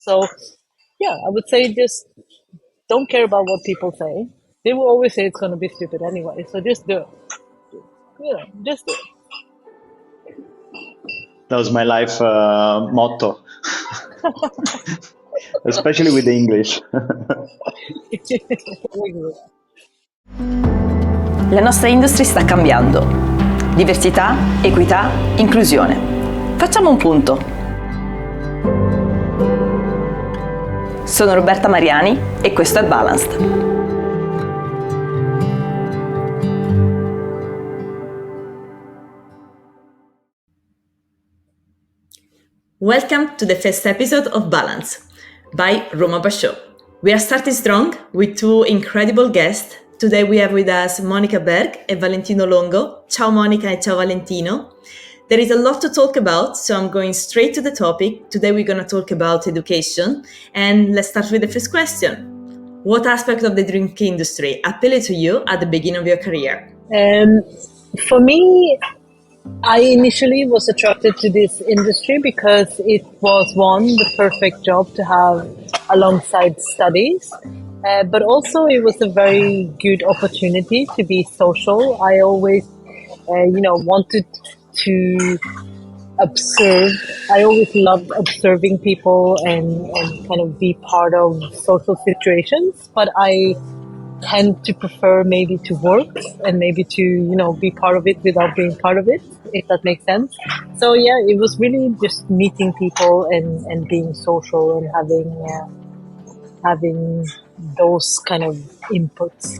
So yeah, I would say just don't care about what people say. They will always say it's going to be stupid anyway. So just do it. Just do That was my life motto, especially with the English. it. La nostra industria sta cambiando. Diversità, equità, inclusione. Facciamo un punto. Sono Roberta Mariani e questo è Balanced. Welcome to the first episode of Balance by Roma Bar Show. We are starting strong with two incredible guests. Today we have with us Monica Berg and Valentino Longo. Ciao Monica e ciao Valentino. There is a lot to talk about, so I'm going straight to the topic. Today we're going to talk about education, and let's start with the first question. What aspect of the drink industry appealed to you at the beginning of your career? For me, I initially was attracted to this industry because it was the perfect job to have alongside studies. But also it was a very good opportunity to be social. I always, wanted to observe. I always loved observing people and kind of be part of social situations. But I tend to prefer maybe to work and maybe to, be part of it without being part of it, if that makes sense. So yeah, it was really just meeting people and being social and having those kind of inputs.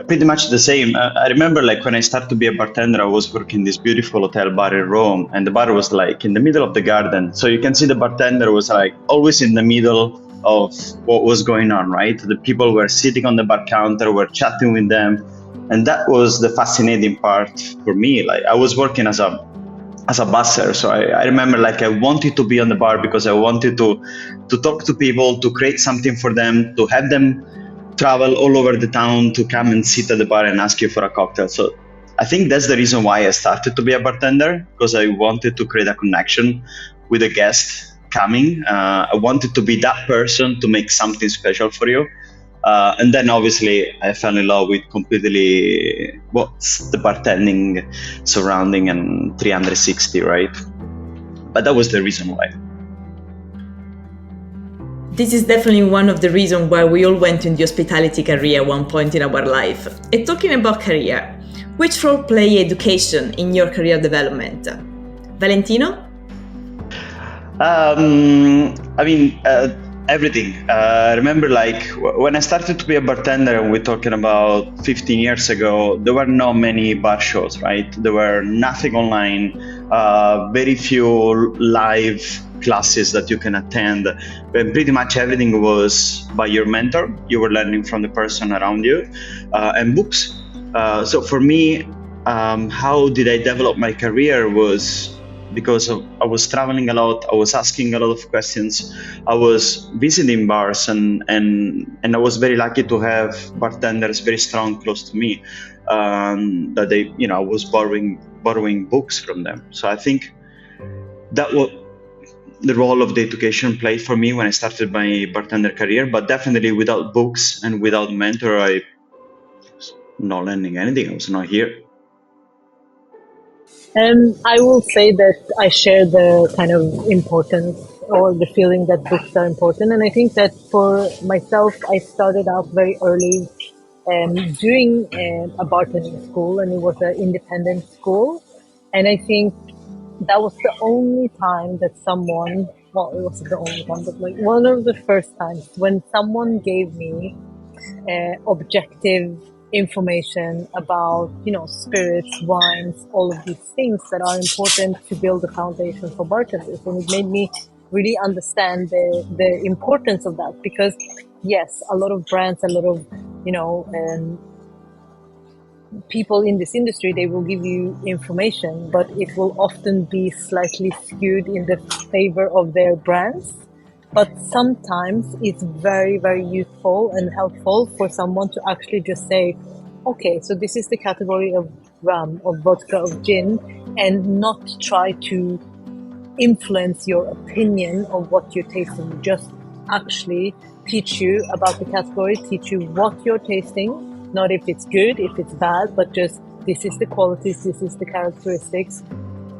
Pretty much the same. I remember when I started to be a bartender, I was working in this beautiful hotel bar in Rome, and the bar was in the middle of the garden. So you can see the bartender was always in the middle of what was going on, right? The people were sitting on the bar counter, were chatting with them. And that was the fascinating part for me. I was working as a busser. So I remember I wanted to be on the bar because I wanted to talk to people, to create something for them, to have them travel all over the town to come and sit at the bar and ask you for a cocktail. So I think that's the reason why I started to be a bartender, because I wanted to create a connection with a guest coming. I wanted to be that person to make something special for you. And then obviously I fell in love with completely what's the bartending surrounding and 360, right? But that was the reason why. This is definitely one of the reasons why we all went in the hospitality career at one point in our life. And talking about career, which role play education in your career development? Valentino? Everything. Remember, when I started to be a bartender, and we're talking about 15 years ago, there were not many bar shows, right? There were nothing online, very few live classes that you can attend. But pretty much everything was by your mentor. You were learning from the person around you, and books. So for me, how did I develop my career was because I was traveling a lot, I was asking a lot of questions, I was visiting bars, and I was very lucky to have bartenders very strong close to me, that they, I was borrowing books from them. So I think that was the role of the education played for me when I started my bartender career. But definitely without books and without mentor, I was not learning anything. I was not here. I will say that I share the kind of importance or the feeling that books are important. And I think that for myself, I started out very early doing a bartending school, and it was an independent school. And I think that was the only time that someone, well, it wasn't the only time, but one of the first times when someone gave me objective information about, spirits, wines, all of these things that are important to build a foundation for bartenders. And it made me really understand the importance of that, because yes, a lot of brands, a lot of, people in this industry, they will give you information, but it will often be slightly skewed in the favor of their brands. But sometimes it's very, very useful and helpful for someone to actually just say, okay, so this is the category of rum, of vodka, of gin, and not try to influence your opinion of what you're tasting. Just actually teach you about the category, teach you what you're tasting, not if it's good, if it's bad, but just this is the qualities, this is the characteristics,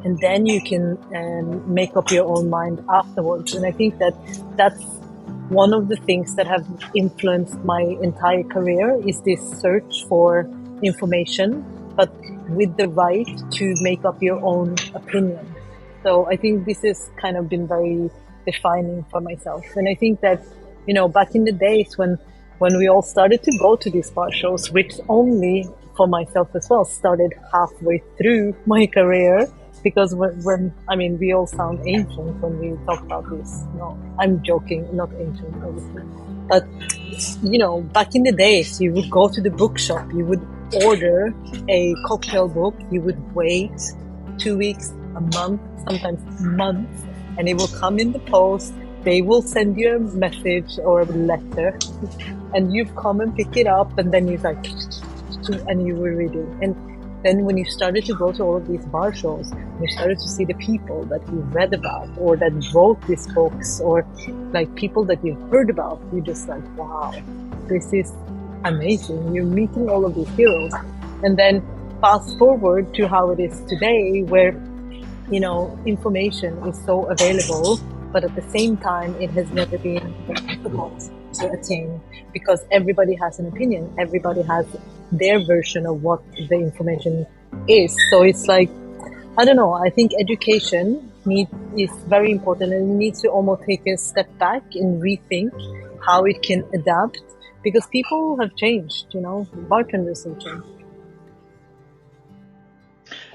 and then you can make up your own mind afterwards. And I think that that's one of the things that have influenced my entire career, is this search for information, but with the right to make up your own opinion. So I think this has kind of been very defining for myself. And I think that, back in the days when we all started to go to these bar shows, which only for myself as well started halfway through my career, because when we all sound ancient when we talk about this. No, I'm joking, not ancient, obviously. But, back in the days, you would go to the bookshop, you would order a cocktail book, you would wait 2 weeks, a month, sometimes months, and it will come in the post. They will send you a message or a letter, and you come and pick it up, and then you like, and you will read it. And then when you started to go to all of these bar shows, you started to see the people that you read about or that wrote these books, or like people that you've heard about, you're just like, wow, this is amazing. You're meeting all of these heroes. And then fast forward to how it is today, where information is so available, but at the same time, it has never been difficult to attain, because everybody has an opinion. Everybody has their version of what the information is. So it's like, I don't know, I think education is very important, and it needs to almost take a step back and rethink how it can adapt, because people have changed, bartenders have changed.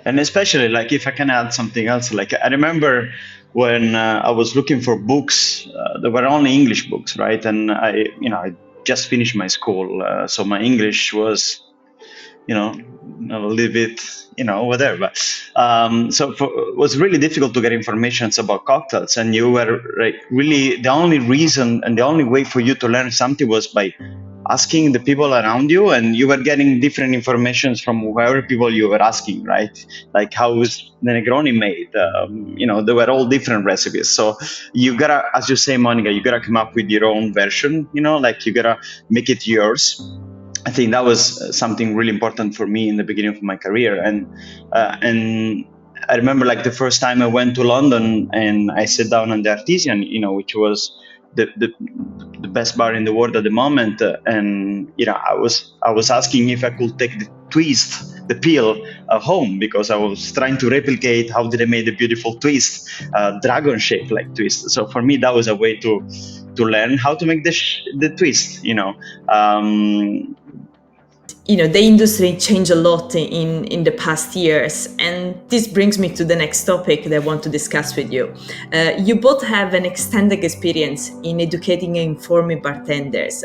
And especially, like, if I can add something else, like, I remember when I was looking for books, there were only English books, right? And I just finished my school, so my English was, a little bit, whatever. So it was really difficult to get information about cocktails, and you were like, really, the only reason and the only way for you to learn something was by asking the people around you, and you were getting different information from whoever people you were asking, right? Like, how was the Negroni made? There were all different recipes. So you gotta, as you say, Monica, you gotta come up with your own version, like you gotta make it yours. I think that was something really important for me in the beginning of my career. And I remember, like, the first time I went to London and I sat down on the Artisan, which was the best bar in the world at the moment, and I was asking if I could take the peel home, because I was trying to replicate how did I make the beautiful twist, dragon shaped like twist. So for me, that was a way to learn how to make the twist. The industry changed a lot in the past years, and this brings me to the next topic that I want to discuss with you. You both have an extended experience in educating and informing bartenders.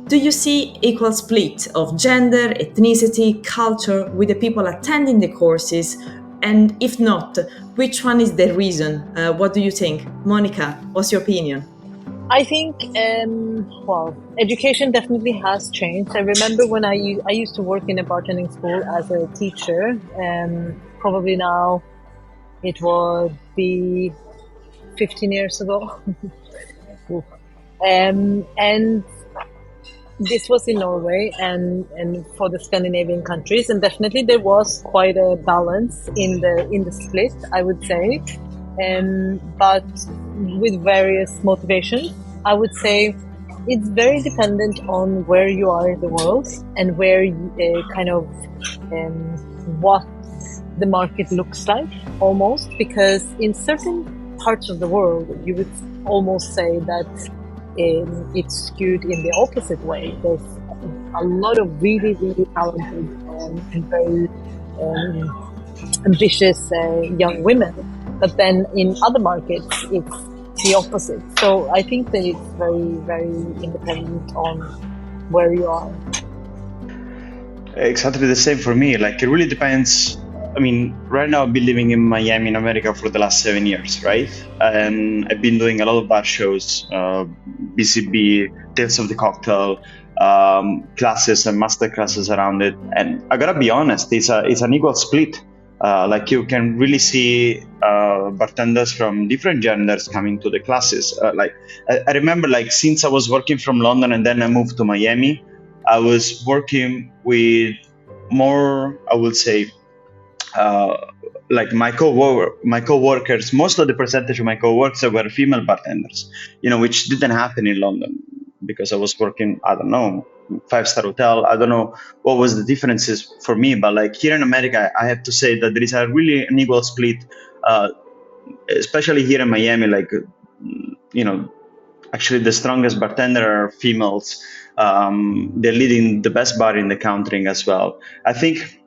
Do you see equal split of gender, ethnicity, culture with the people attending the courses? And if not, which one is the reason? What do you think? Monica, what's your opinion? I think, education definitely has changed. I remember when I used to work in a bartending school as a teacher, probably now it would be 15 years ago. And this was in Norway and for the Scandinavian countries, and definitely there was quite a balance in the split, I would say. But with various motivations, I would say it's very dependent on where you are in the world and where what the market looks like, almost, because in certain parts of the world you would almost say that it's skewed in the opposite way. There's a lot of really, really talented and very ambitious young women. But then in other markets, it's the opposite. So I think that it's very, very independent on where you are. Exactly the same for me. Like, it really depends. I mean, right now I've been living in Miami, in America for the last 7 years, right? And I've been doing a lot of bar shows, BCB, Tales of the Cocktail, classes and master classes around it. And I gotta be honest, it's an equal split. Like you can really see bartenders from different genders coming to the classes. I remember, like, since I was working from London and then I moved to Miami, I was working with more, I would say, like my co-workers. Most of the percentage of my co-workers were female bartenders, which didn't happen in London because I was working, I don't know, 5-star hotel. I don't know what was the differences for me, but like here in America, I have to say that there is a really unequal split, especially here in Miami. Like, actually the strongest bartender are females. They're leading the best bar in the country as well. I think,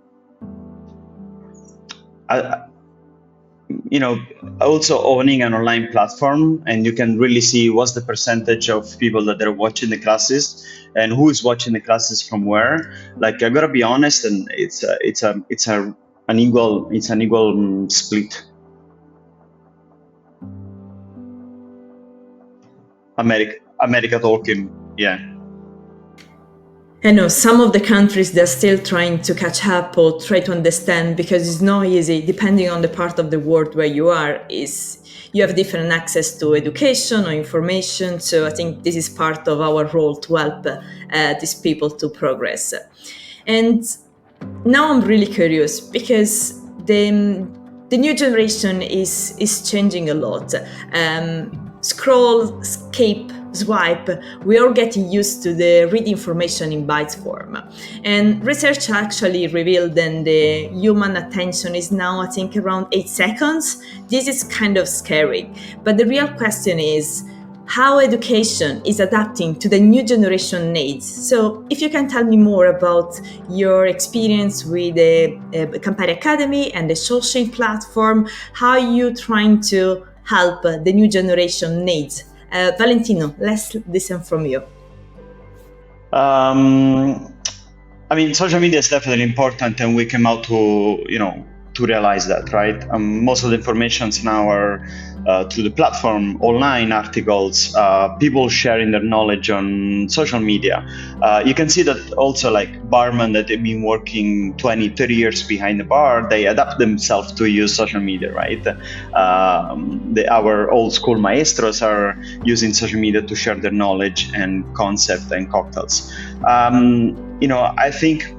also owning an online platform, and you can really see what's the percentage of people that are watching the classes and who is watching the classes from where. Like, I gotta be honest, and it's an equal split. America talking, yeah. I know some of the countries, they're still trying to catch up or try to understand, because it's not easy, depending on the part of the world where you are, you have different access to education or information. So I think this is part of our role to help these people to progress. And now I'm really curious, because the new generation is changing a lot. Scroll, skip, swipe, we are getting used to the read information in bytes form. And research actually revealed that the human attention is now, I think, around 8 seconds. This is kind of scary. But the real question is how education is adapting to the new generation needs. So if you can tell me more about your experience with the Campari Academy and the social platform, how you trying to help the new generation needs. Valentino, let's listen from you. I mean, social media is definitely important, and we came out to realize that, right? Most of the informations now are through the platform, online articles, people sharing their knowledge on social media. You can see that also, like barmen that have been working 20, 30 years behind the bar, they adapt themselves to use social media, right? Our old school maestros are using social media to share their knowledge and concept and cocktails. I think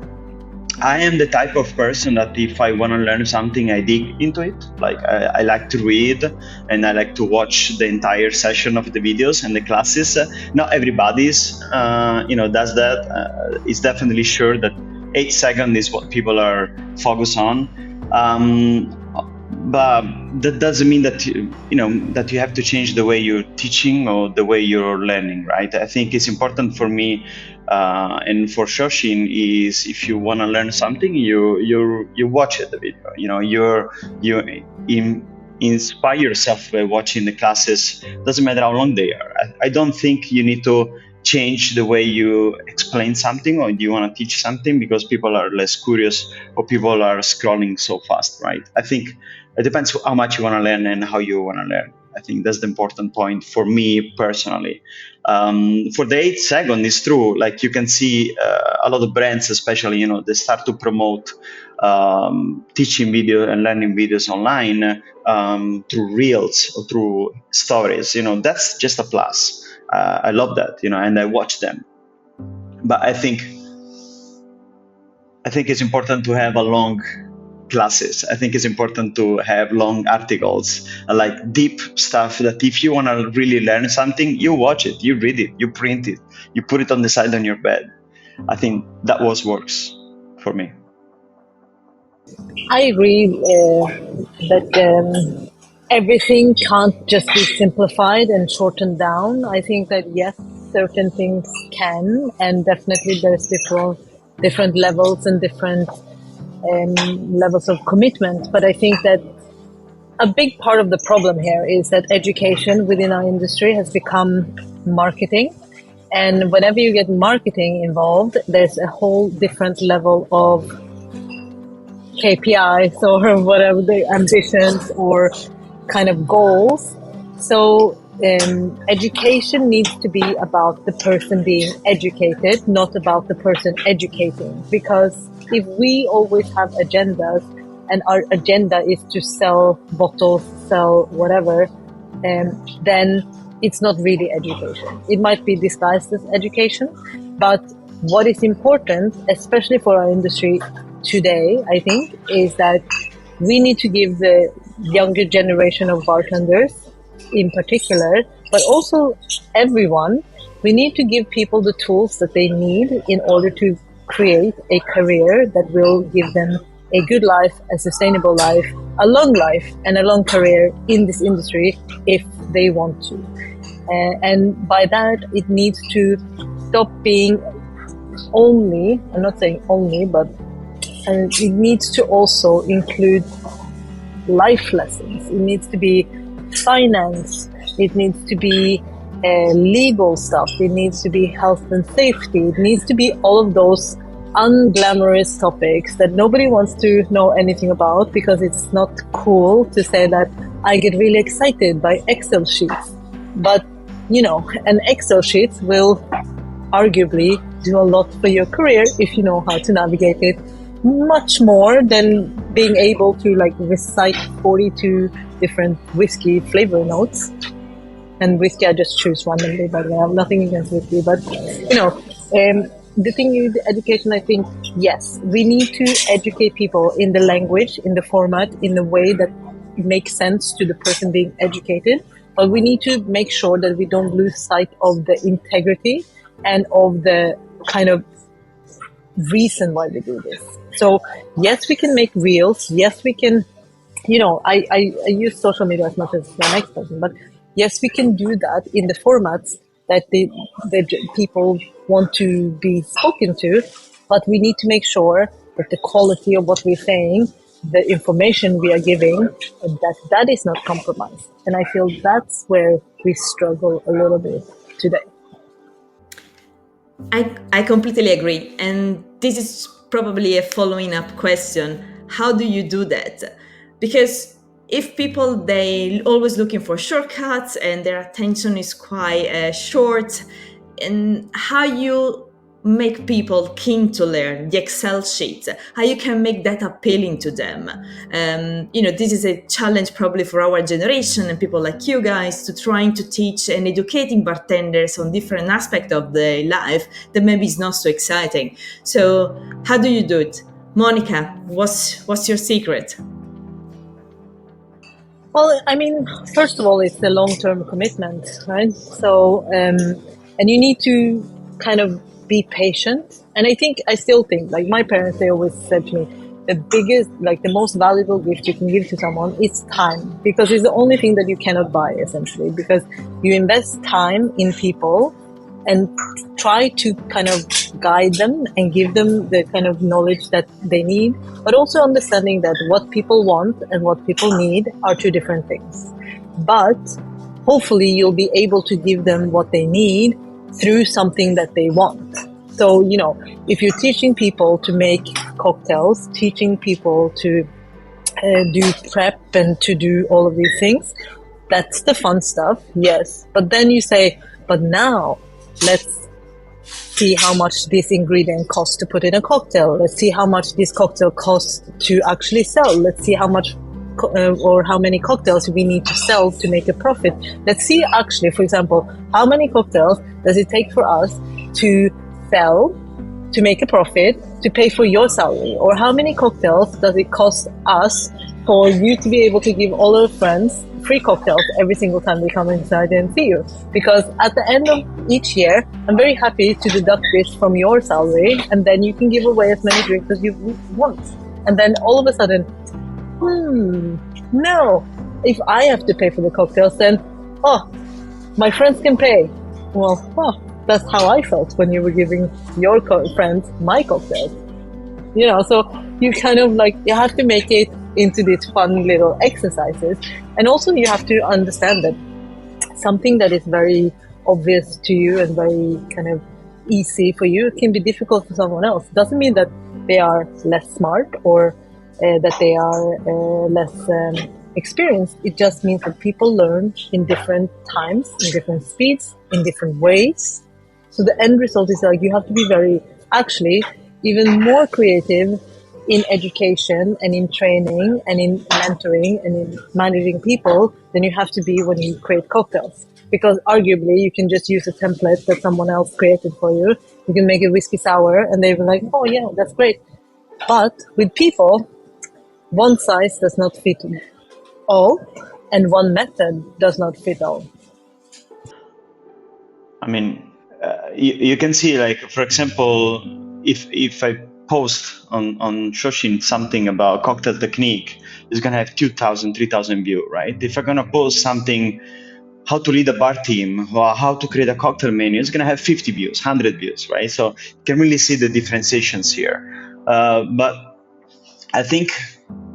I am the type of person that if I want to learn something, I dig into it. Like I like to read, and I like to watch the entire session of the videos and the classes. Not everybody's, does that. It's definitely sure that 8 seconds is what people are focused on. But that doesn't mean that that you have to change the way you're teaching or the way you're learning, right? I think it's important for me and for Shoshin is, if you want to learn something, you watch the video. You inspire yourself by watching the classes. Doesn't matter how long they are. I don't think you need to change the way you explain something or you want to teach something because people are less curious or people are scrolling so fast, right? I think it depends how much you want to learn and how you want to learn. I think that's the important point for me personally. For the 8 seconds, it's true. Like you can see a lot of brands, especially, they start to promote teaching video and learning videos online through reels or through stories. That's just a plus. I love that, and I watch them. But I think it's important to have a long classes. I think it's important to have long articles, like deep stuff that if you want to really learn something, you watch it, you read it, you print it, you put it on the side on your bed. I think that works for me. I agree that everything can't just be simplified and shortened down. I think that yes, certain things can, and definitely there's different levels and different levels of commitment. But I think that a big part of the problem here is that education within our industry has become marketing. And whenever you get marketing involved, there's a whole different level of KPIs or whatever the ambitions or kind of goals. So education needs to be about the person being educated, not about the person educating. Because if we always have agendas and our agenda is to sell bottles, sell whatever, then it's not really education. It might be disguised as education, but what is important, especially for our industry today, I think, is that we need to give the younger generation of bartenders in particular, but also everyone, we need to give people the tools that they need in order to create a career that will give them a good life, a sustainable life, a long life, and a long career in this industry if they want to. And by that, it needs to stop being only, I'm not saying only, but it needs to also include life lessons. It needs to be finance. It needs to be legal stuff. It needs to be health and safety. It needs to be all of those unglamorous topics that nobody wants to know anything about, because it's not cool to say that I get really excited by Excel sheets. But, an Excel sheet will arguably do a lot for your career if you know how to navigate it, much more than being able to recite 42 different whiskey flavor notes. And whiskey I just choose randomly, by the way. I have nothing against whiskey, but the thing with education, I think, yes, we need to educate people in the language, in the format, in the way that makes sense to the person being educated. But we need to make sure that we don't lose sight of the integrity and of the kind of reason why we do this. So yes, we can make reels. Yes, we can, I use social media as much as the next person, but yes, we can do that in the formats that the people want to be spoken to, but we need to make sure that the quality of what we're saying, the information we are giving, that is not compromised. And I feel that's where we struggle a little bit today. I completely agree. And this is probably a following up question. How do you do that? Because if people, they always looking for shortcuts and their attention is quite short, and how you make people keen to learn the Excel sheet, how you can make that appealing to them. This is a challenge probably for our generation and people like you guys, to trying to teach and educating bartenders on different aspects of their life that maybe is not so exciting. So how do you do it? Monica, what's your secret? Well, I mean, first of all, it's the long-term commitment, right? So, and you need to kind of be patient. And I still think, my parents, they always said to me, the biggest, the most valuable gift you can give to someone is time, because it's the only thing that you cannot buy, essentially, because you invest time in people and try to kind of guide them and give them the kind of knowledge that they need, but also understanding that what people want and what people need are two different things. But hopefully you'll be able to give them what they need through something that they want. So, if you're teaching people to make cocktails, teaching people to do prep and to do all of these things, that's the fun stuff, yes. But then you say, but now let's see how much this ingredient costs to put in a cocktail. Let's see how much this cocktail costs to actually sell. Let's see how much or how many cocktails we need to sell to make a profit. Let's see actually, for example, how many cocktails does it take for us to sell, to make a profit, to pay for your salary? Or how many cocktails does it cost us for you to be able to give all our friends free cocktails every single time they come inside and see you? Because at the end of each year, I'm very happy to deduct this from your salary, and then you can give away as many drinks as you want. And then all of a sudden, no, if I have to pay for the cocktails, then, my friends can pay. Well, that's how I felt when you were giving your friends my cocktails. So you kind of you have to make it into these fun little exercises. And also you have to understand that something that is very obvious to you and very kind of easy for you can be difficult for someone else. Doesn't mean that they are less smart or that they are less experienced. It just means that people learn in different times, in different speeds, in different ways. So the end result is you have to be very, actually, even more creative in education and in training and in mentoring and in managing people than you have to be when you create cocktails. Because arguably you can just use a template that someone else created for you. You can make a whiskey sour and they were like, oh yeah, that's great. But with people, one size does not fit all and one method does not fit all. I mean, you can see, like, for example, if I post on Shoshin something about cocktail technique, it's going to have 2,000, 3,000 views, right? If I'm going to post something, how to lead a bar team or how to create a cocktail menu, it's going to have 50 views, 100 views, right? So you can really see the differentiations here. But I think,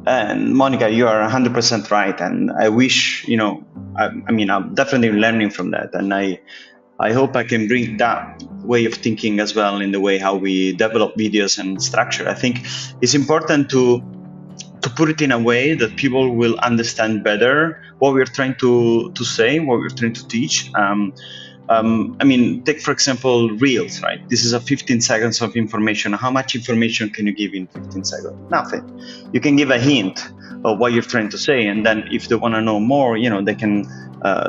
and Monica, you are 100% right. And I wish, I mean, I'm definitely learning from that. And I hope I can bring that way of thinking as well in the way how we develop videos and structure. I think it's important to put it in a way that people will understand better what we're trying to say, what we're trying to teach. I mean, take, for example, Reels, right? This is a 15 seconds of information. How much information can you give in 15 seconds? Nothing. You can give a hint of what you're trying to say. And then if they want to know more, they can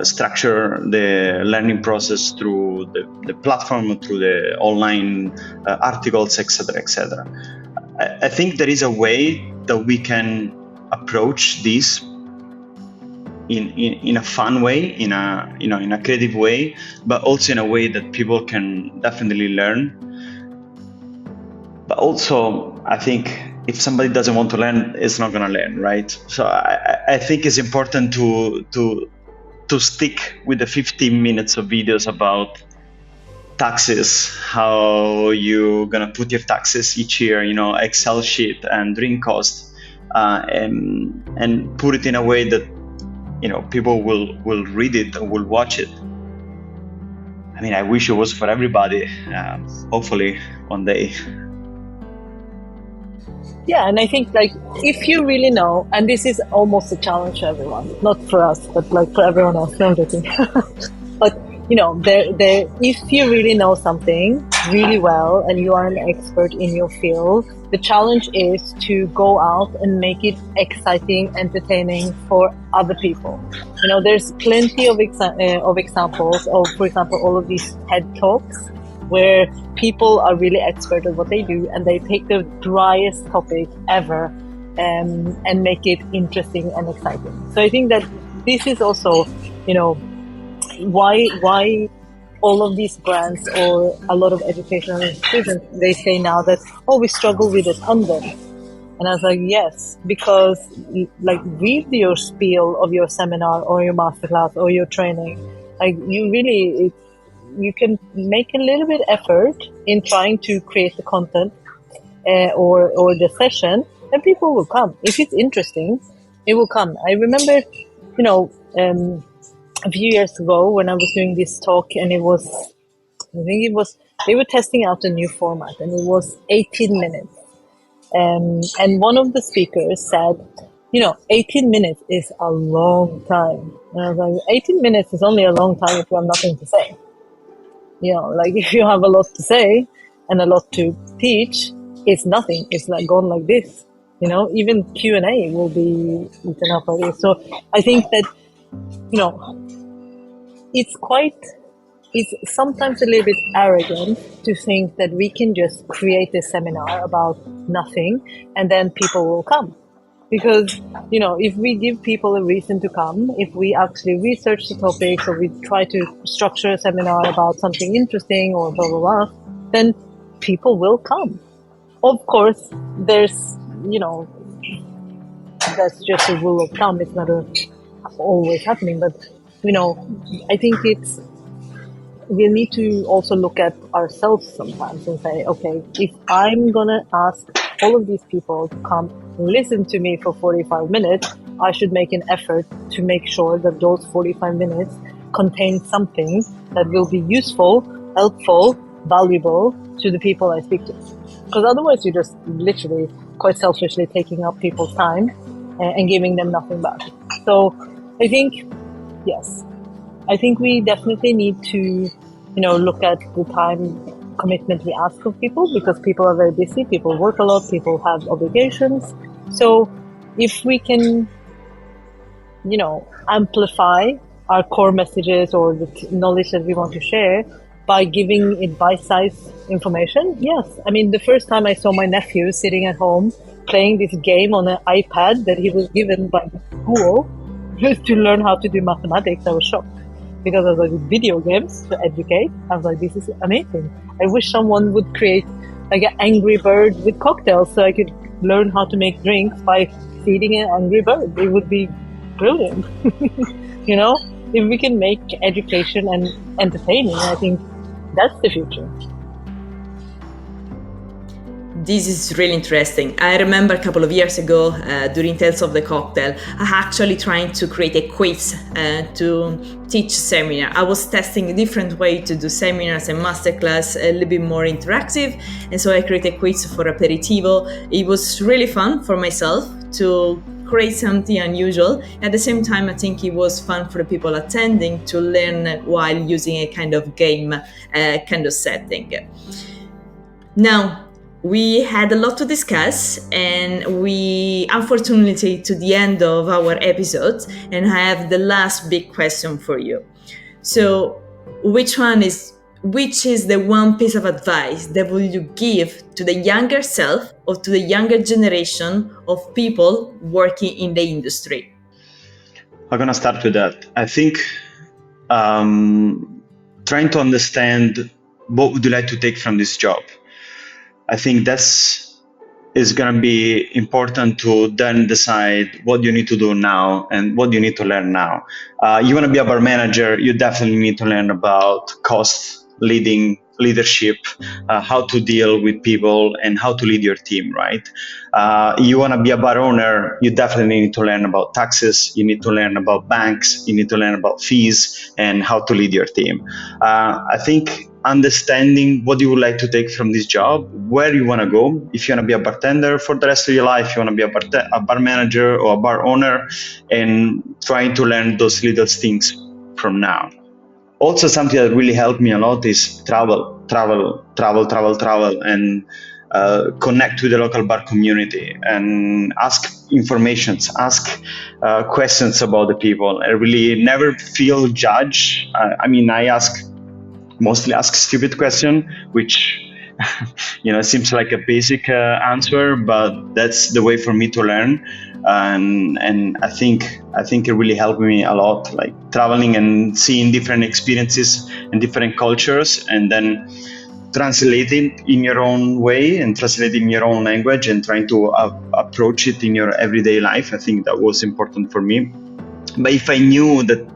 structure the learning process through the platform, through the online articles, etc., etc. I think there is a way that we can approach this in a fun way, in a creative way, but also in a way that people can definitely learn. But also, I think if somebody doesn't want to learn, it's not going to learn, right? So I think it's important to stick with the 15 minutes of videos about taxes, how you're going to put your taxes each year, Excel sheet and drink cost, and put it in a way that people will read it and will watch it. I mean, I wish it was for everybody. Hopefully one day. Yeah, and I think, like, if you really know, and this is almost a challenge to everyone, not for us, but like for everyone else, no, I'm joking. But if you really know something really well and you are an expert in your field, the challenge is to go out and make it exciting, entertaining for other people. There's plenty of examples of, for example, all of these TED Talks where people are really expert at what they do and they take the driest topic ever and make it interesting and exciting. So I think that this is also, why all of these brands or a lot of educational institutions, they say now that, we struggle with attendance. And I was like, yes, because like read your spiel of your seminar or your masterclass or your training. Like you can make a little bit effort in trying to create the content or the session, and people will come. If it's interesting, it will come. I remember, a few years ago when I was doing this talk, and they were testing out a new format, and it was 18 minutes. And one of the speakers said, 18 minutes is a long time. And I was like, 18 minutes is only a long time if you have nothing to say. Like if you have a lot to say and a lot to teach, it's nothing. It's like gone like this. Even Q&A will be eaten up like this. So I think that, it's sometimes a little bit arrogant to think that we can just create a seminar about nothing and then people will come. Because, if we give people a reason to come, if we actually research the topics or we try to structure a seminar about something interesting or blah, blah, blah, then people will come. Of course, there's, that's just a rule of thumb. It's not always happening. But, I think we need to also look at ourselves sometimes and say, okay, if I'm going to ask all of these people to come listen to me for 45 minutes, I should make an effort to make sure that those 45 minutes contain something that will be useful, helpful, valuable to the people I speak to. Because otherwise you're just literally quite selfishly taking up people's time and giving them nothing back. So I think, yes, I think we definitely need to, look at the time commitment we ask of people, because people are very busy, people work a lot, people have obligations. So if we can, amplify our core messages or the knowledge that we want to share by giving it bite-sized information, yes. I mean, the first time I saw my nephew sitting at home playing this game on an iPad that he was given by the school to learn how to do mathematics, I was shocked. Because I was like, video games to educate, I was like, this is amazing. I wish someone would create like an Angry Bird with cocktails so I could learn how to make drinks by feeding an Angry Bird. It would be brilliant. If we can make education and entertaining, I think that's the future. This is really interesting. I remember a couple of years ago during Tales of the Cocktail, I actually trying to create a quiz to teach seminar. I was testing a different way to do seminars and masterclass, a little bit more interactive. And so I created a quiz for aperitivo. It was really fun for myself to create something unusual. At the same time, I think it was fun for the people attending to learn while using a kind of game kind of setting. Now, we had a lot to discuss, and we unfortunately to the end of our episode, and I have the last big question for you. So, which is the one piece of advice that will you give to the younger self or to the younger generation of people working in the industry? I'm gonna start with that. I think trying to understand what would you like to take from this job. I think is going to be important to then decide what you need to do now and what you need to learn now. You want to be a bar manager, you definitely need to learn about cost, leadership, how to deal with people and how to lead your team, right? You want to be a bar owner, you definitely need to learn about taxes, you need to learn about banks, you need to learn about fees and how to lead your team. I think understanding what you would like to take from this job, where you want to go. If you want to be a bartender for the rest of your life, you want to be a bar manager or a bar owner, and trying to learn those little things from now. Also, something that really helped me a lot is travel, and connect with the local bar community and ask informations, ask questions about the people. I really never feel judged. I mostly ask stupid question, which seems like a basic answer, but that's the way for me to learn. And I think it really helped me a lot, like traveling and seeing different experiences and different cultures, and then translating in your own way and translating in your own language and trying to approach it in your everyday life. I think that was important for me. But if I knew that,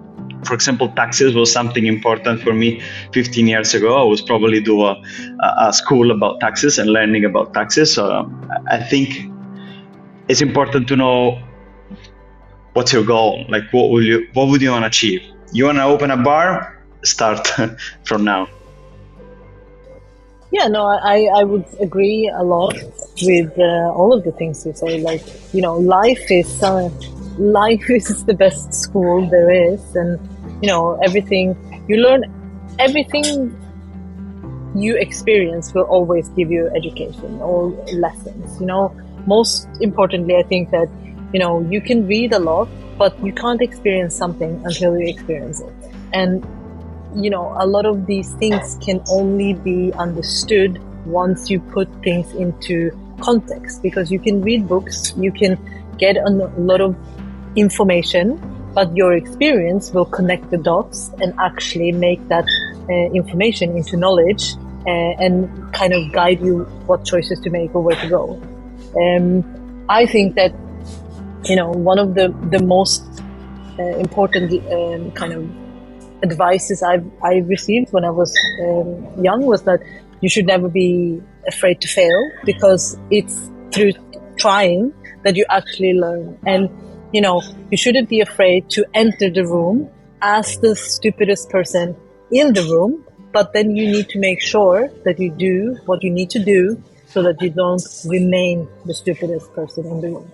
for example, taxes was something important for me 15 years ago, I would probably do a school about taxes and learning about taxes. So I think it's important to know what's your goal, like what would you want to achieve. You want to open a bar? Start from now. Yeah, no, I would agree a lot with all of the things you say. Like, life is the best school there is, and everything you learn, everything you experience will always give you education or lessons. Most importantly, I think that you can read a lot, but you can't experience something until you experience it. And a lot of these things can only be understood once you put things into context, because you can read books, you can get a lot of information, but your experience will connect the dots and actually make that information into knowledge and kind of guide you what choices to make or where to go. I think that one of the most important kind of advices I received when I was young was that you should never be afraid to fail, because it's through trying that you actually learn. And you shouldn't be afraid to enter the room as the stupidest person in the room, but then you need to make sure that you do what you need to do so that you don't remain the stupidest person in the room.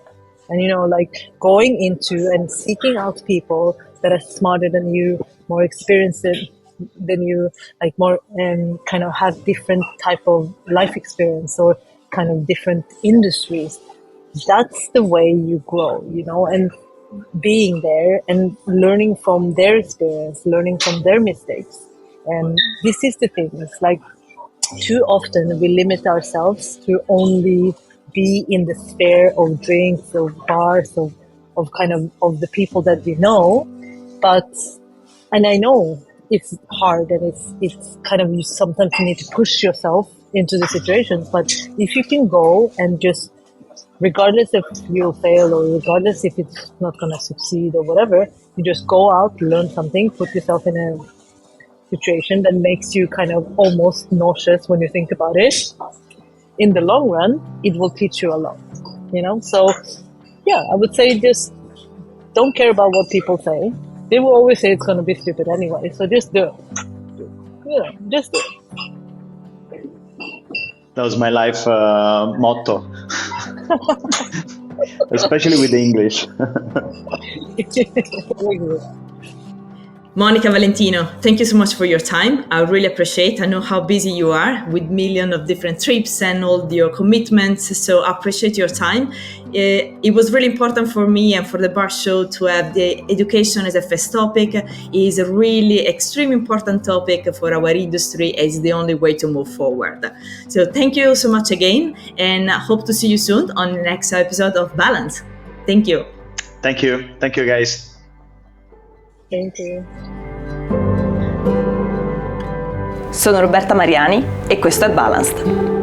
And like going into and seeking out people that are smarter than you, more experienced then you like more kind of have different type of life experience or kind of different industries. That's the way you grow, and being there and learning from their experience, learning from their mistakes. And this is the thing. It's like too often we limit ourselves to only be in the sphere of drinks, of bars, of kind of the people that we know. And I know it's hard and it's kind of, you sometimes need to push yourself into the situations. But if you can go and just, regardless if you fail or regardless if it's not going to succeed or whatever, you just go out, learn something, put yourself in a situation that makes you kind of almost nauseous when you think about it. In the long run, it will teach you a lot, So, yeah, I would say just don't care about what people say. They will always say it's going to be stupid anyway, so just do it. Just do it. That was my life motto, especially with the English. Very good. Monica, Valentino, thank you so much for your time. I really appreciate. I know how busy you are with millions of different trips and all your commitments. So I appreciate your time. It was really important for me and for the Bar Show to have the education as a first topic. It is a really extremely important topic for our industry. It's the only way to move forward. So thank you so much again, and I hope to see you soon on the next episode of Balance. Thank you. Thank you. Thank you, guys. Thank you. Sono Roberta Mariani e questo è Balanced.